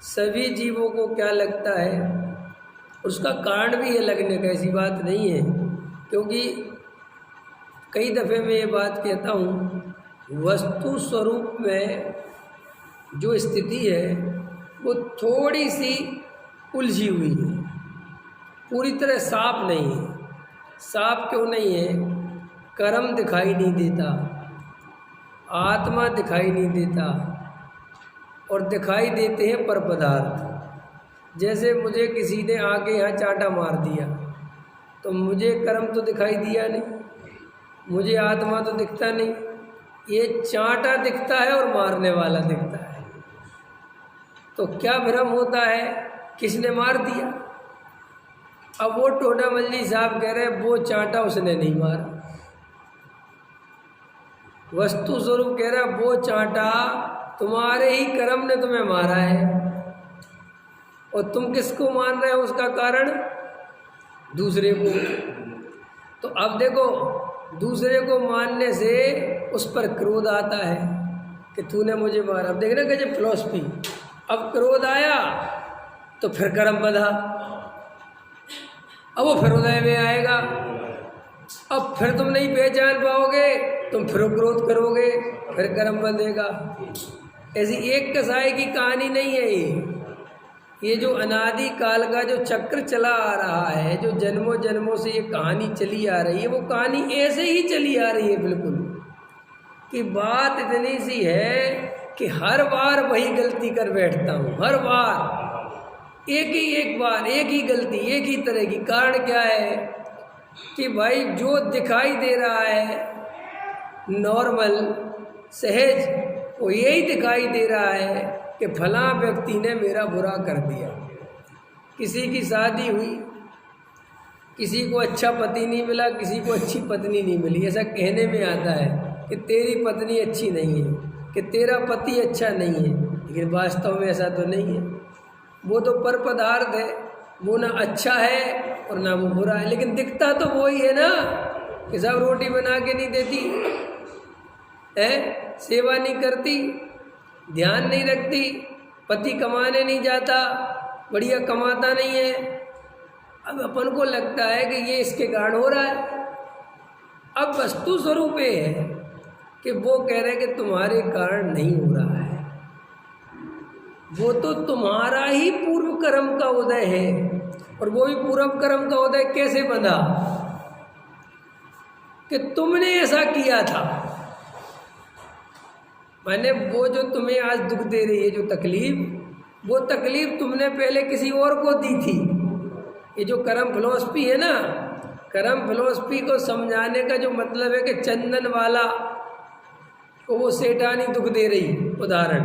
सभी जीवों को क्या लगता है, उसका कारण भी है लगने का, ऐसी बात नहीं है। क्योंकि कई दफ़े मैं ये बात कहता हूँ, वस्तु स्वरूप में जो स्थिति है वो थोड़ी सी उलझी हुई है, पूरी तरह साफ नहीं है। साफ क्यों नहीं है? कर्म दिखाई नहीं देता, आत्मा दिखाई नहीं देता, और दिखाई देते हैं पर पदार्थ। जैसे मुझे किसी ने आके यहाँ चांटा मार दिया तो मुझे कर्म तो दिखाई दिया नहीं, मुझे आत्मा तो दिखता नहीं, ये चांटा दिखता है और मारने वाला दिखता है। तो क्या भ्रम होता है, किसने मार दिया? अब वो टोना मल्ली साहब कह रहे वो चांटा उसने नहीं मारा। वस्तु स्वरूप कह रहा वो चांटा तुम्हारे ही कर्म ने तुम्हें मारा है, और तुम किसको मान रहे हो? उसका कारण दूसरे को। तो अब देखो, दूसरे को मानने से उस पर क्रोध आता है कि तूने मुझे मारा। अब देखना कैसे फिलॉसफी, अब क्रोध आया तो फिर कर्म बंधा, अब वो फिर हृदय में आएगा, अब फिर तुम नहीं पहचान पाओगे, तुम फिर क्रोध करोगे, फिर कर्म बंधेगा। ऐसी एक कसाई की कहानी नहीं है ये जो अनादि काल का जो चक्र चला आ रहा है, जो जन्मों जन्मों से ये कहानी चली आ रही है, वो कहानी ऐसे ही चली आ रही है बिल्कुल। कि बात इतनी सी है कि हर बार वही गलती कर बैठता हूँ, हर बार एक बार एक ही गलती, एक ही तरह की। कारण क्या है कि भाई जो दिखाई दे रहा है नॉर्मल सहज, वो यही दिखाई दे रहा है कि फला व्यक्ति ने मेरा बुरा कर दिया। किसी की शादी हुई, किसी को अच्छा पति नहीं मिला, किसी को अच्छी पत्नी नहीं मिली। ऐसा कहने में आता है कि तेरी पत्नी अच्छी नहीं है, कि तेरा पति अच्छा नहीं है, लेकिन वास्तव में ऐसा तो नहीं है। वो तो पर पदार्थ है, वो ना अच्छा है और ना वो बुरा है, लेकिन दिखता तो वही है ना। कि सब रोटी बना के नहीं देती है, सेवा नहीं करती, ध्यान नहीं रखती, पति कमाने नहीं जाता, बढ़िया कमाता नहीं है। अब अपन को लगता है कि ये इसके कारण हो रहा है। अब वस्तु स्वरूप ये है कि वो कह रहे हैं कि तुम्हारे कारण नहीं हो रहा है, वो तो तुम्हारा ही पूर्व कर्म का उदय है। और वो भी पूर्व कर्म का उदय कैसे बंधा? कि तुमने ऐसा किया था। मैंने वो जो तुम्हें आज दुख दे रही है, जो तकलीफ, वो तकलीफ तुमने पहले किसी और को दी थी। ये जो कर्म फिलॉसफी है ना, कर्म फिलॉसफी को समझाने का जो मतलब है कि चंदन वाला को वो सेठानी दुख दे रही, उदाहरण,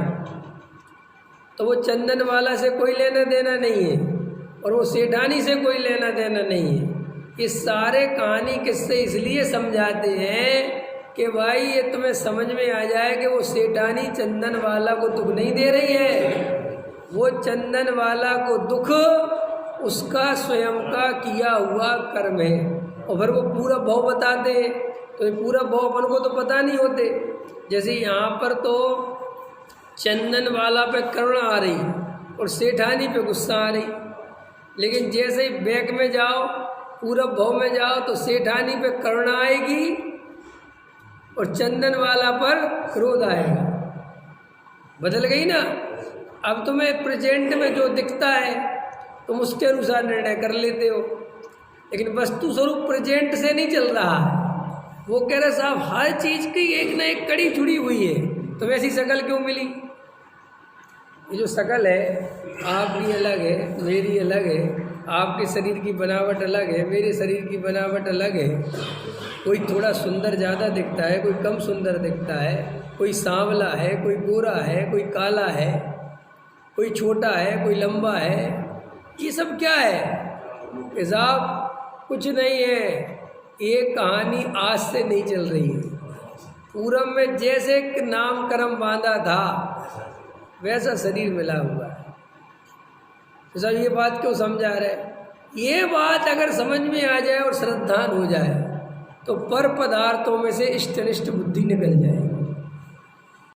तो वो चंदन वाला से कोई लेना देना नहीं है और वो सेठानी से कोई लेना देना नहीं है। ये सारे कहानी किससे इसलिए समझाते हैं कि भाई ये तुम्हें समझ में आ जाए कि वो सेठानी चंदन वाला को दुख नहीं दे रही है, वो चंदन वाला को दुख उसका स्वयं का किया हुआ कर्म है। और फिर वो पूरा भाव बताते हैं, तो ये पूरा भाव अपन को तो पता नहीं होते। जैसे यहाँ पर तो चंदन वाला पे करुणा आ रही और सेठानी पे गुस्सा आ रही, लेकिन जैसे ही बैक में जाओ, पूरब भाव में जाओ, तो सेठानी पे करुणा आएगी और चंदन वाला पर क्रोध आएगा। बदल गई ना। अब तुम्हें प्रेजेंट में जो दिखता है तुम उसके अनुसार निर्णय कर लेते हो, लेकिन वस्तु स्वरूप प्रेजेंट से नहीं चल रहा है। वो कह रहे साहब हर चीज़ की एक ना एक कड़ी जुड़ी हुई है, तो वैसी शकल क्यों मिली? ये जो शकल है आपकी अलग है, मेरी अलग है, आपके शरीर की बनावट अलग है, मेरे शरीर की बनावट अलग है। कोई थोड़ा सुंदर ज़्यादा दिखता है, कोई कम सुंदर दिखता है, कोई सांवला है, कोई गोरा है, कोई काला है, कोई छोटा है, कोई लंबा है। ये सब क्या है? साहब कुछ नहीं है। ये कहानी आज से नहीं चल रही है। पूरब में जैसे नाम कर्म बांधा था वैसा शरीर मिला हुआ है। तो सब ये बात क्यों समझा रहे? ये बात अगर समझ में आ जाए और श्रद्धान हो जाए तो पर पदार्थों में से इष्टनिष्ठ बुद्धि निकल जाए।